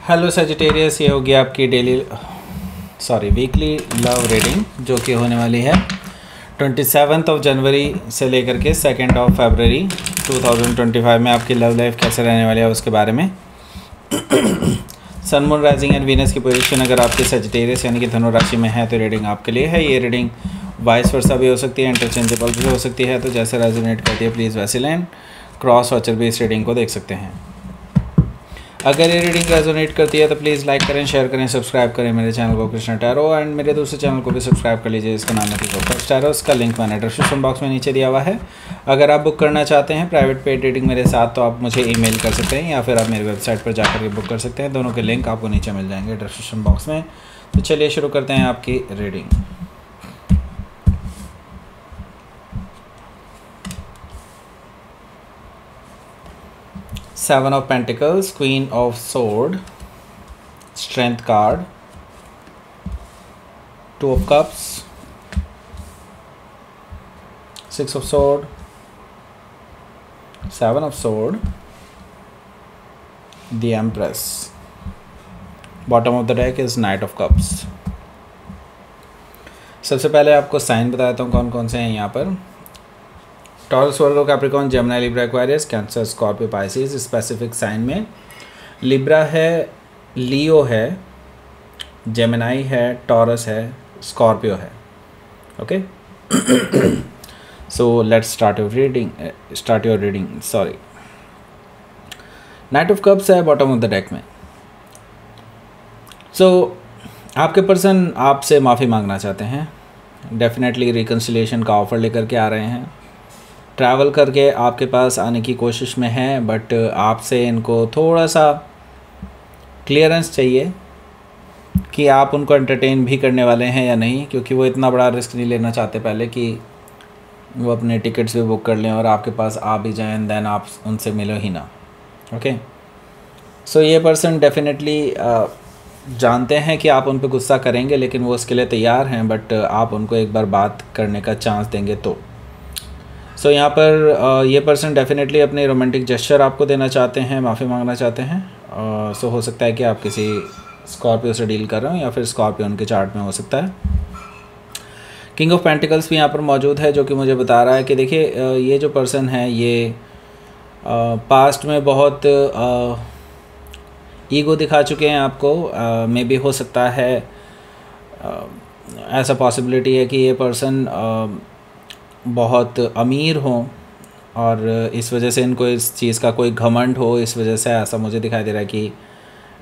Hello Sagittarius, ये होगी आपकी वीकली लव रीडिंग जो कि होने वाली है 27 जनवरी से लेकर के 2 फरवरी 2025 में। आपकी लव लाइफ कैसे रहने वाली है उसके बारे में। Sun moon rising and Venus की पोजीशन अगर आपकी सजिटेरियस यानी कि धनु राशि में है तो रीडिंग आपके लिए है। ये रीडिंग वाइस वर्सा भी हो सकती है, इंटरचेंजेबल भी हो सकती है, तो जैसे रेजोनेट करती है प्लीज़ वैसे लें। क्रॉस वॉचर भी इस रीडिंग को देख सकते हैं। अगर ये रीडिंग रेजोनेट करती है तो प्लीज़ लाइक करें, शेयर करें, सब्सक्राइब करें मेरे चैनल को कृष्णा टैरो, एंड मेरे दूसरे चैनल को भी सब्सक्राइब कर लीजिए, इसका नाम है फर्स्ट टैरो। इसका लिंक मैंने डिस्क्रिप्शन बॉक्स में नीचे दिया हुआ है। अगर आप बुक करना चाहते हैं प्राइवेट पेड रीडिंग मेरे साथ तो आप मुझे ईमेल कर सकते हैं या फिर आप मेरी वेबसाइट पर जाकर के बुक कर सकते हैं। दोनों के लिंक आपको नीचे मिल जाएंगे डिस्क्रिप्शन बॉक्स में। तो चलिए शुरू करते हैं आपकी reading. Seven of Pentacles, Queen of Sword, Strength card, Two of Cups, Six of Sword, Seven of Sword, the Empress. Bottom of the deck is Knight of Cups. सबसे पहले आपको साइन बता देता हूँ कौन कौन से हैं यहाँ पर। Taurus, Virgo, Capricorn, Gemini, Libra, Aquarius, cancer, Scorpio, Pisces. Specific sign में लिब्रा है, लियो है, जेमिनी है, टॉरस है, स्कॉर्पियो है। Okay, so let's start your reading. Sorry, knight of cups है बॉटम ऑफ द डेक में। सो आपके पर्सन आपसे माफ़ी मांगना चाहते हैं। डेफिनेटली रिकन्सिलिएशन का ऑफ़र लेकर के आ रहे हैं। ट्रैवल करके आपके पास आने की कोशिश में है, बट आपसे इनको थोड़ा सा क्लियरेंस चाहिए कि आप उनको एंटरटेन भी करने वाले हैं या नहीं, क्योंकि वो इतना बड़ा रिस्क नहीं लेना चाहते पहले कि वो अपने टिकट्स भी बुक कर लें और आपके पास आ भी जाएं एंड देन आप उनसे मिलो ही ना। ओके, सो ये पर्सन डेफिनेटली जानते हैं कि आप उन पर गुस्सा करेंगे, लेकिन वो उसके लिए तैयार हैं, बट आप उनको एक बार बात करने का चांस देंगे तो। सो यहाँ पर ये पर्सन डेफिनेटली अपने रोमांटिक जेस्चर आपको देना चाहते हैं, माफ़ी मांगना चाहते हैं। सो हो सकता है कि आप किसी स्कॉर्पियो से डील कर रहे हो या फिर स्कॉर्पियो उनके चार्ट में हो सकता है। किंग ऑफ पेंटिकल्स भी यहाँ पर मौजूद है, जो कि मुझे बता रहा है कि देखिए ये जो पर्सन है ये पास्ट में बहुत ईगो दिखा चुके हैं आपको। मे बी हो सकता है ऐसा पॉसिबिलिटी है कि ये पर्सन बहुत अमीर हो और इस वजह से इनको इस चीज़ का कोई घमंड हो। इस वजह से ऐसा मुझे दिखाई दे रहा है कि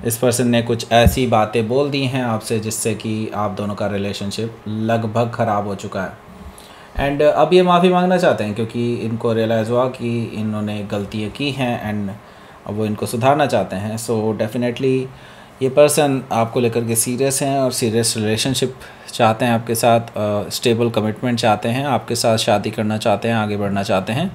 इस पर्सन ने कुछ ऐसी बातें बोल दी हैं आपसे जिससे कि आप दोनों का रिलेशनशिप लगभग ख़राब हो चुका है। एंड अब ये माफ़ी मांगना चाहते हैं क्योंकि इनको रियलाइज़ हुआ कि इन्होंने गलतियाँ की हैं एंड अब वो इनको सुधारना चाहते हैं। सो डेफिनेटली ये पर्सन आपको लेकर के सीरियस हैं और सीरियस रिलेशनशिप चाहते हैं आपके साथ, स्टेबल कमिटमेंट चाहते हैं, आपके साथ शादी करना चाहते हैं, आगे बढ़ना चाहते हैं।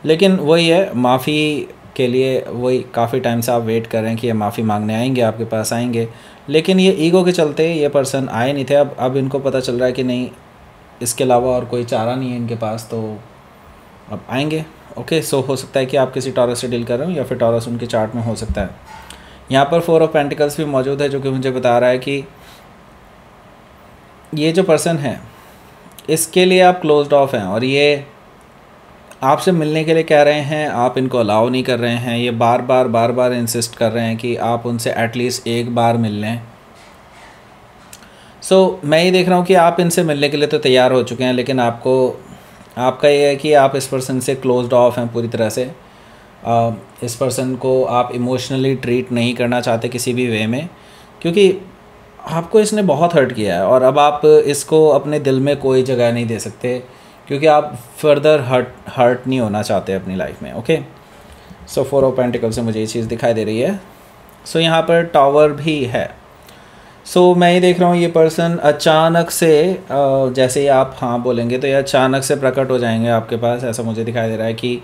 लेकिन वही है, माफ़ी के लिए वही काफ़ी टाइम से आप वेट कर रहे हैं कि ये माफ़ी मांगने आएंगे, आपके पास आएंगे, लेकिन ये ईगो के चलते ये पर्सन आए नहीं थे। अब इनको पता चल रहा है कि नहीं, इसके अलावा और कोई चारा नहीं है इनके पास, तो अब आएंगे। ओके, सो हो सकता है कि आप किसी टॉरस से डील कर रहे हो या फिर टॉरस उनके चार्ट में हो सकता है। यहाँ पर 4 ऑफ पेंटिकल्स भी मौजूद है, जो कि मुझे बता रहा है कि ये जो पर्सन है इसके लिए आप क्लोज्ड ऑफ हैं और ये आपसे मिलने के लिए कह रहे हैं, आप इनको अलाउ नहीं कर रहे हैं। ये बार बार इंसिस्ट कर रहे हैं कि आप उनसे एटलीस्ट एक बार मिल लें। सो मैं ये देख रहा हूँ कि आप इनसे मिलने के लिए तो तैयार हो चुके हैं, लेकिन आपका ये है कि आप इस पर्सन से क्लोज्ड ऑफ हैं पूरी तरह से। इस पर्सन को आप इमोशनली ट्रीट नहीं करना चाहते किसी भी वे में, क्योंकि आपको इसने बहुत हर्ट किया है और अब आप इसको अपने दिल में कोई जगह नहीं दे सकते, क्योंकि आप फर्दर हर्ट नहीं होना चाहते अपनी लाइफ में। ओके, सो 4 ऑफ पेंटिकल से मुझे ये चीज़ दिखाई दे रही है। सो यहाँ पर टावर भी है। सो मैं ये देख रहा हूँ ये पर्सन अचानक से जैसे ही आप हाँ बोलेंगे तो ये अचानक से प्रकट हो जाएंगे आपके पास। ऐसा मुझे दिखाई दे रहा है कि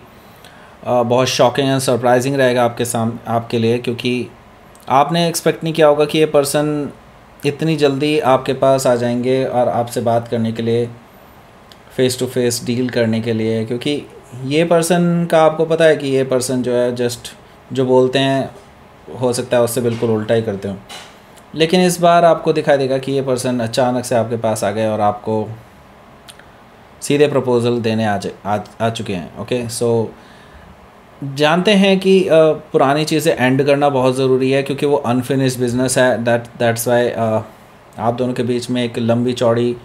बहुत शॉकिंग एंड सरप्राइजिंग रहेगा आपके लिए, क्योंकि आपने एक्सपेक्ट नहीं किया होगा कि ये पर्सन इतनी जल्दी आपके पास आ जाएंगे और आपसे बात करने के लिए, फ़ेस टू फेस डील करने के लिए। क्योंकि ये पर्सन का आपको पता है कि ये पर्सन जो है जस्ट जो बोलते हैं हो सकता है उससे बिल्कुल उल्टा ही करते हो। लेकिन इस बार आपको दिखाई देगा कि ये पर्सन अचानक से आपके पास आ गए और आपको सीधे प्रपोज़ल देने आ चुके हैं। ओके, सो जानते हैं कि पुरानी चीज़ें एंड करना बहुत ज़रूरी है, क्योंकि वो अनफिनिश्ड बिजनेस है। दैट्स वाई आप दोनों के बीच में एक लंबी चौड़ी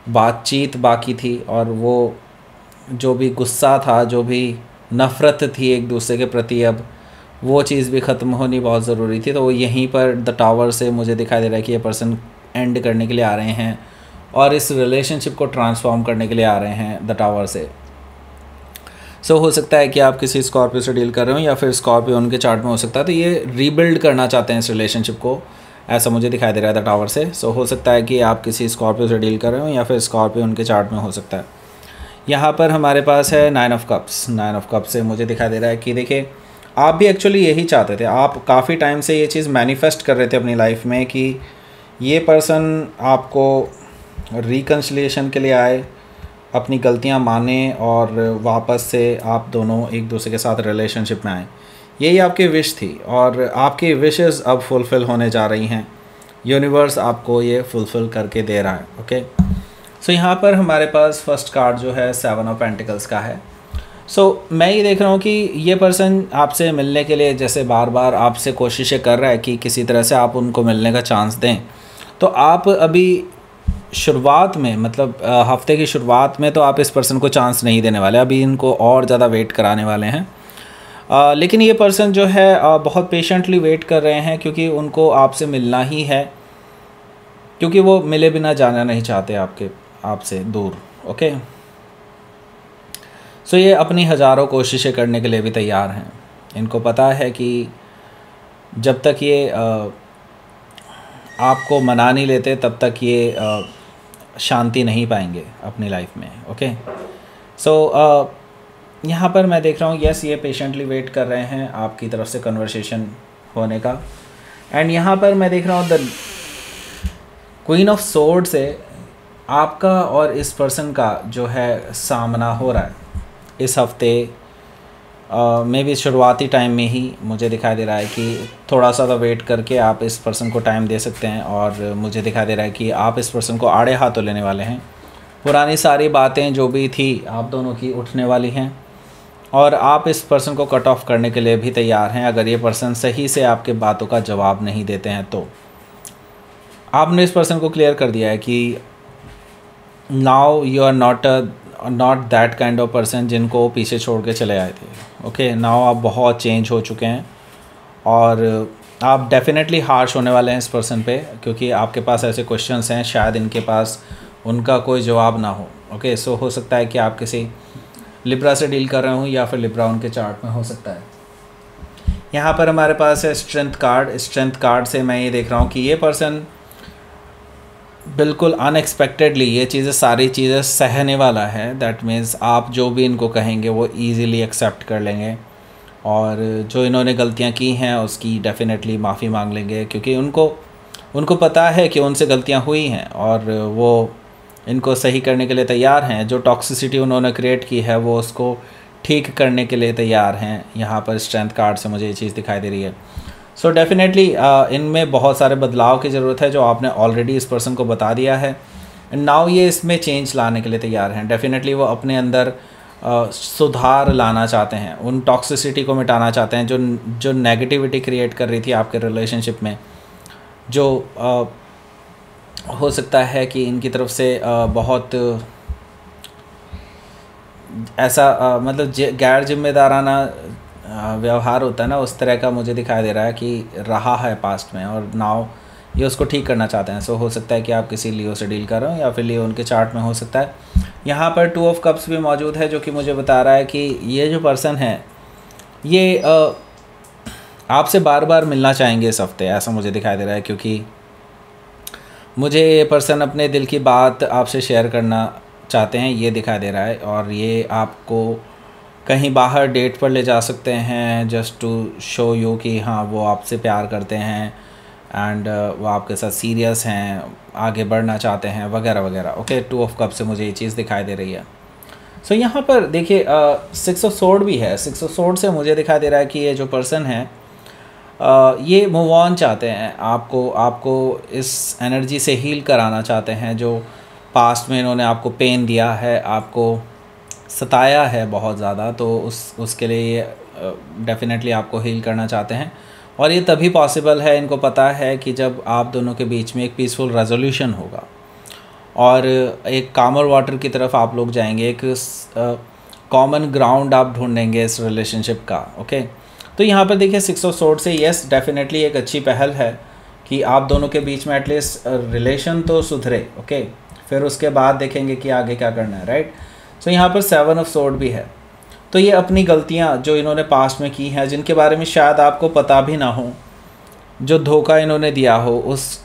बातचीत बाकी थी, और वो जो भी गुस्सा था, जो भी नफ़रत थी एक दूसरे के प्रति, अब वो चीज़ भी ख़त्म होनी बहुत ज़रूरी थी। तो वो यहीं पर द टावर से मुझे दिखाई दे रहा है कि ये पर्सन एंड करने के लिए आ रहे हैं और इस रिलेशनशिप को ट्रांसफॉर्म करने के लिए आ रहे हैं द टावर से। सो हो सकता है कि आप किसी स्कॉर्पियो से डील कर रहे हो, या फिर स्कॉर्पियो उनके चार्ट में हो सकता है, तो ये रीबिल्ड करना चाहते हैं इस रिलेशनशिप को, ऐसा मुझे दिखाई दे रहा है द टावर से। सो हो सकता है कि आप किसी स्कॉर्पियो से डील कर रहे हो, या फिर स्कॉर्पियो उनके चार्ट में हो सकता है। यहाँ पर हमारे पास है 9 ऑफ कप्स। 9 ऑफ कप्स से मुझे दिखाई दे रहा है कि देखिए, आप भी एक्चुअली यही चाहते थे। आप काफ़ी टाइम से ये चीज़ मैनिफेस्ट कर रहे थे अपनी लाइफ में कि ये पर्सन आपको रिकन्सिलिएशन के लिए आए, अपनी गलतियां माने और वापस से आप दोनों एक दूसरे के साथ रिलेशनशिप में आए। यही आपकी विश थी, और आपकी विशेस अब फुलफ़िल होने जा रही हैं। यूनिवर्स आपको ये फुलफ़िल करके दे रहा है। ओके, सो यहाँ पर हमारे पास फर्स्ट कार्ड जो है 7 ऑफ पेंटिकल्स का है। सो मैं ये देख रहा हूँ कि ये पर्सन आपसे मिलने के लिए जैसे बार बार आपसे कोशिशें कर रहा है कि किसी तरह से आप उनको मिलने का चांस दें। तो आप अभी शुरुआत में, मतलब हफ्ते की शुरुआत में तो आप इस पर्सन को चांस नहीं देने वाले, अभी इनको और ज़्यादा वेट कराने वाले हैं। लेकिन ये पर्सन जो है बहुत पेशेंटली वेट कर रहे हैं, क्योंकि उनको आपसे मिलना ही है, क्योंकि वो मिले बिना जाना नहीं चाहते आपसे दूर। ओके, सो ये अपनी हज़ारों कोशिशें करने के लिए भी तैयार हैं। इनको पता है कि जब तक ये आपको मना नहीं लेते तब तक ये शांति नहीं पाएंगे अपनी लाइफ में। ओके, सो यहाँ पर मैं देख रहा हूँ यस, ये पेशेंटली वेट कर रहे हैं आपकी तरफ से कन्वर्सेशन होने का। एंड यहाँ पर मैं देख रहा हूँ द क्वीन ऑफ सोर्ड से आपका और इस पर्सन का जो है सामना हो रहा है इस हफ्ते में भी। शुरुआती टाइम में ही मुझे दिखाई दे रहा है कि थोड़ा सा तो वेट करके आप इस पर्सन को टाइम दे सकते हैं, और मुझे दिखाई दे रहा है कि आप इस पर्सन को आड़े हाथों लेने वाले हैं। पुरानी सारी बातें जो भी थी आप दोनों की उठने वाली हैं, और आप इस पर्सन को कट ऑफ करने के लिए भी तैयार हैं अगर ये पर्सन सही से आपके बातों का जवाब नहीं देते हैं। तो आपने इस पर्सन को क्लियर कर दिया है कि now you are not that kind of person जिनको पीछे छोड़ के चले आए थे। ओके, नाउ आप बहुत चेंज हो चुके हैं, और आप डेफिनेटली हार्श होने वाले हैं इस पर्सन पे, क्योंकि आपके पास ऐसे क्वेश्चंस हैं शायद इनके पास उनका कोई जवाब ना हो। ओके, सो हो सकता है कि आप किसी लिब्रा से डील कर रहे हो, या फिर लिब्रा उनके चार्ट में हो सकता है। यहाँ पर हमारे पास है स्ट्रेंथ कार्ड। स्ट्रेंथ कार्ड से मैं ये देख रहा हूँ कि ये पर्सन बिल्कुल अनएक्सपेक्टेडली ये चीज़ें सारी चीज़ें सहने वाला है। दैट मीन्स आप जो भी इनको कहेंगे वो इजीली एक्सेप्ट कर लेंगे, और जो इन्होंने गलतियां की हैं उसकी डेफिनेटली माफ़ी मांग लेंगे, क्योंकि उनको पता है कि उनसे गलतियां हुई हैं, और वो इनको सही करने के लिए तैयार हैं। जो टॉक्सिसिटी उन्होंने क्रिएट की है वो उसको ठीक करने के लिए तैयार हैं। यहाँ पर स्ट्रेंथ कार्ड से मुझे ये चीज़ दिखाई दे रही है। सो डेफिनेटली इनमें बहुत सारे बदलाव की ज़रूरत है, जो आपने ऑलरेडी इस पर्सन को बता दिया है। एंड नाउ ये इसमें चेंज लाने के लिए तैयार हैं। डेफिनेटली वो अपने अंदर सुधार लाना चाहते हैं, उन टॉक्सिसिटी को मिटाना चाहते हैं जो नेगेटिविटी क्रिएट कर रही थी आपके रिलेशनशिप में, जो हो सकता है कि इनकी तरफ से बहुत ऐसा मतलब गैर जिम्मेदाराना व्यवहार होता है ना, उस तरह का मुझे दिखाई दे रहा है कि रहा है पास्ट में, और नाउ ये उसको ठीक करना चाहते हैं। सो हो सकता है कि आप किसी लियो से डील कर रहे हो, या फिर लियो उनके चार्ट में हो सकता है। यहाँ पर 2 ऑफ कप्स भी मौजूद है, जो कि मुझे बता रहा है कि ये जो पर्सन है ये आपसे बार बार मिलना चाहेंगे इस हफ्ते, ऐसा मुझे दिखाई दे रहा है, क्योंकि मुझे ये पर्सन अपने दिल की बात आपसे शेयर करना चाहते हैं, ये दिखाई दे रहा है। और ये आपको कहीं बाहर डेट पर ले जा सकते हैं, जस्ट टू शो यू कि हाँ वो आपसे प्यार करते हैं, एंड वो आपके साथ सीरियस हैं, आगे बढ़ना चाहते हैं, वगैरह वगैरह। ओके, 2 ऑफ कप से मुझे ये चीज़ दिखाई दे रही है। सो यहाँ पर देखिए 6 ऑफ सोर्ड भी है। 6 ऑफ सोर्ड से मुझे दिखाई दे रहा है कि ये जो पर्सन है ये मूव ऑन चाहते हैं, आपको इस एनर्जी से हील कराना चाहते हैं जो पास्ट में इन्होंने आपको पेन दिया है, आपको सताया है बहुत ज़्यादा, तो उसके लिए ये डेफिनेटली आपको हील करना चाहते हैं। और ये तभी पॉसिबल है, इनको पता है कि जब आप दोनों के बीच में एक पीसफुल रेजोल्यूशन होगा और एक कामर वाटर की तरफ आप लोग जाएंगे, एक कॉमन ग्राउंड आप ढूंढेंगे इस रिलेशनशिप का। ओके, तो यहाँ पर देखिए 6 ऑफ सोर्ड से यस डेफिनेटली एक अच्छी पहल है कि आप दोनों के बीच में एटलीस्ट रिलेशन तो सुधरे। ओके, फिर उसके बाद देखेंगे कि आगे क्या करना है, राइट। सो यहाँ पर 7 ऑफ सोर्ड भी है। तो ये अपनी गलतियाँ जो इन्होंने पास्ट में की हैं, जिनके बारे में शायद आपको पता भी ना हो, जो धोखा इन्होंने दिया हो,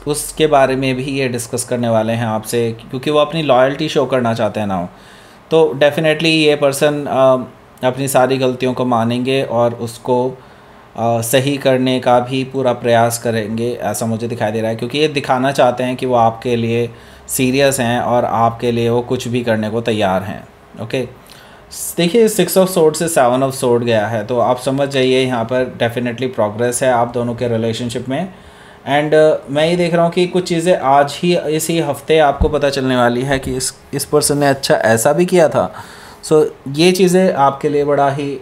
उसके बारे में भी ये डिस्कस करने वाले हैं आपसे, क्योंकि वो अपनी लॉयल्टी शो करना चाहते हैं ना हो। तो डेफिनेटली ये पर्सन अपनी सारी गलतियों को मानेंगे और उसको सही करने का भी पूरा प्रयास करेंगे, ऐसा मुझे दिखाई दे रहा है, क्योंकि ये दिखाना चाहते हैं कि वो आपके लिए सीरियस हैं और आपके लिए वो कुछ भी करने को तैयार हैं। ओके, देखिए 6 ऑफ सोर्ड से 7 ऑफ सोर्ड गया है, तो आप समझ जाइए यहाँ पर डेफिनेटली प्रोग्रेस है आप दोनों के रिलेशनशिप में। एंड मैं ये देख रहा हूँ कि कुछ चीज़ें आज ही इसी हफ्ते आपको पता चलने वाली है कि इस पर्सन ने अच्छा ऐसा भी किया था। सो ये चीज़ें आपके लिए बड़ा ही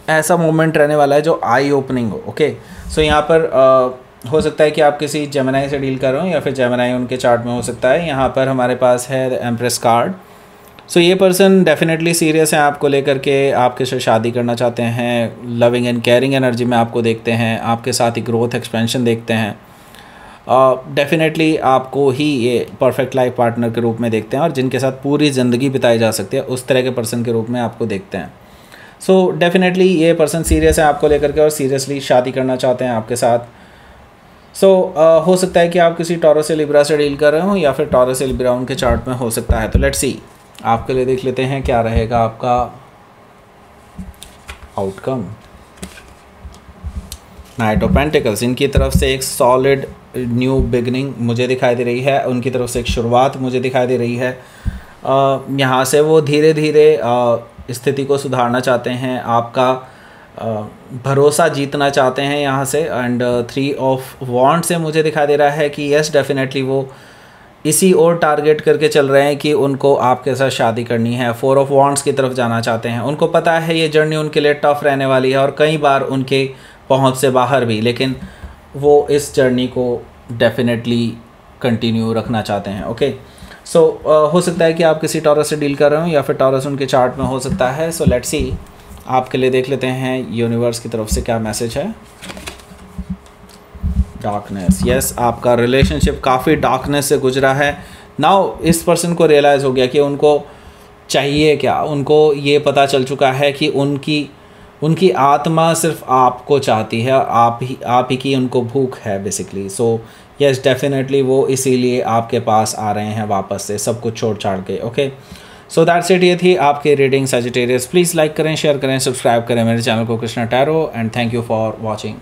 ऐसा मोमेंट रहने वाला है जो आई ओपनिंग हो। ओके, सो यहाँ पर हो सकता है कि आप किसी जेमिनी से डील कर रहे हो या फिर जेमिनी उनके चार्ट में हो सकता है। यहाँ पर हमारे पास है द एम्प्रेस कार्ड। सो ये पर्सन डेफिनेटली सीरियस है आपको लेकर के, आपके साथ शादी करना चाहते हैं, लविंग एंड केयरिंग एनर्जी में आपको देखते हैं, आपके साथ ही ग्रोथ एक्सपेंशन देखते हैं, डेफिनेटली आपको ही ये परफेक्ट लाइफ पार्टनर के रूप में देखते हैं और जिनके साथ पूरी ज़िंदगी बिताई जा सकती है उस तरह के पर्सन के रूप में आपको देखते हैं। सो डेफिनेटली ये पर्सन सीरियस है आपको लेकर के और सीरियसली शादी करना चाहते हैं आपके साथ। सो हो सकता है कि आप किसी टॉरस या लिब्रा से डील कर रहे हो या फिर टॉरस या लिब्रा उनके चार्ट में हो सकता है। तो लेट्स सी, आपके लिए देख लेते हैं क्या रहेगा आपका आउटकम। नाइट ऑफ पेंटिकल्स, इनकी तरफ से एक सॉलिड न्यू बिगनिंग मुझे दिखाई दे रही है, उनकी तरफ से एक शुरुआत मुझे दिखाई दे रही है। यहाँ से वो धीरे धीरे स्थिति को सुधारना चाहते हैं, आपका भरोसा जीतना चाहते हैं यहाँ से। एंड 3 ऑफ वॉन्ड से मुझे दिखाई दे रहा है कि यस डेफिनेटली वो इसी और टारगेट करके चल रहे हैं कि उनको आपके साथ शादी करनी है। 4 ऑफ वॉन्ड्स की तरफ जाना चाहते हैं, उनको पता है ये जर्नी उनके लिए टफ रहने वाली है और कई बार उनके पहुंच से बाहर भी, लेकिन वो इस जर्नी को डेफिनेटली कंटिन्यू रखना चाहते हैं। ओके, सो हो सकता है कि आप किसी टॉरस से डील कर रहे हो या फिर टॉरस उनके चार्ट में हो सकता है। सो लेट्स सी, आपके लिए देख लेते हैं यूनिवर्स की तरफ से क्या मैसेज है। डार्कनेस, यस आपका रिलेशनशिप काफ़ी डार्कनेस से गुजरा है। नाउ इस पर्सन को रियलाइज़ हो गया कि उनको चाहिए क्या, उनको ये पता चल चुका है कि उनकी आत्मा सिर्फ आपको चाहती है, आप ही की उनको भूख है बेसिकली। सो यस डेफिनेटली वो इसीलिए आपके पास आ रहे हैं वापस से सब कुछ छोड़ छाड़ के। ओके, सो दैट्स इट, ये थी आपकी रीडिंग सजिटेरियस। प्लीज़ लाइक करें, शेयर करें, सब्सक्राइब करें मेरे चैनल को Krishna tarot and thank you for watching.